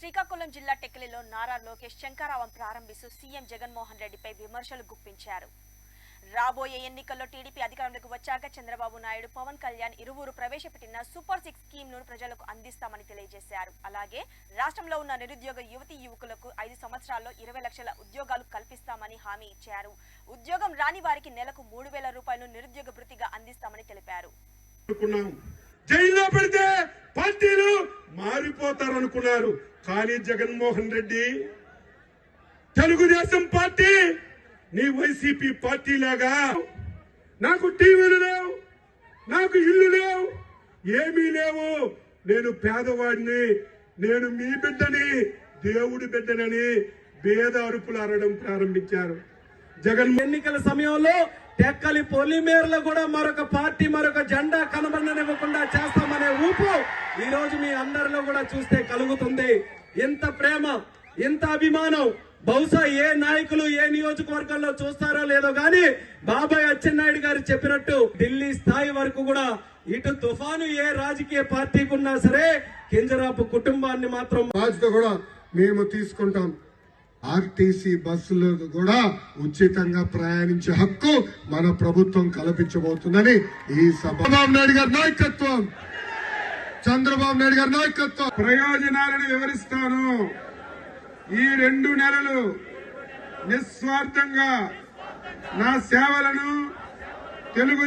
శ్రీకాకుళం జిల్లా టెక్కలిలో నారా లోకేష్ శంఖారావం ప్రారంభిస్తూ సీఎం జగన్మోహన్ రెడ్డిపై విమర్శలు గుప్పించారు. రాబోయే ఎన్నికల్లో టీడీపీ అధికారంలోకి వచ్చాక చంద్రబాబు నాయుడు, పవన్ కళ్యాణ్ ఇరువురు ప్రవేశపెట్టిన సూపర్ 6 స్కీమ్ను ప్రజలకు అందిస్తామని తెలియజేశారు. అలాగే రాష్ట్రంలో ఉన్న నిరుద్యోగ యువతీ యువకులకు 5 సంవత్సరాల్లో 20 లక్షల ఉద్యోగాలు కల్పిస్తామని హామీ ఇచ్చారు. ఉద్యోగం రాని వారికి నెలకు 3,000 రూపాయలు నిరుద్యోగ భృతిగా అందిస్తామని తెలిపారు. జైల్లో పెడితే పార్టీలు మారిపోతారనుకున్నారు. కానీ జగన్మోహన్ రెడ్డి తెలుగుదేశం పార్టీ నీ వైసీపీ పార్టీ లాగా నాకు టీవీలు లేవు, నాకు ఇల్లు లేవు, ఏమీ లేవు, నేను పేదవాడిని, నేను మీ బిడ్డని, దేవుడి బిడ్డనని పేద అరుపులు అరవడం ప్రారంభించారు. జగన్ ఎన్నికల సమయంలో టెక్కలి పొలిమేరలో కూడా మరొక పార్టీ మరొక జెండా కనబడనివ్వకుండా చేస్తామనే ఊపు ఈ రోజు మీ అందరిలో కూడా చూస్తే కలుగుతుంది. ఇంత ప్రేమ, ఇంత అభిమానం బహుశా ఏ నాయకులు ఏ నియోజకవర్గంలో చూస్తారో లేదో గాని బాబాయ్ అచ్చెన్నాయుడు గారు చెప్పినట్టు ఢిల్లీ స్థాయి వరకు కూడా ఇటు తుఫాను ఏ రాజకీయ పార్టీకి ఉన్నా సరే కింజరాపు కుటుంబాన్ని మాత్రం బాధ్యత కూడా మేము తీసుకుంటాం. ఆర్టీసీ బస్సులు కూడా ఉచితంగా ప్రయాణించే హక్కు మన ప్రభుత్వం కల్పించబోతుందని ఈ చంద్రబాబు నాయుడు గారి నాయకత్వం, చంద్రబాబు నాయుడు గారి నాయకత్వం ప్రయోజనాలను వివరిస్తాను. ఈ 2 నెలలు నిస్వార్థంగా నా సేవలను తెలుగు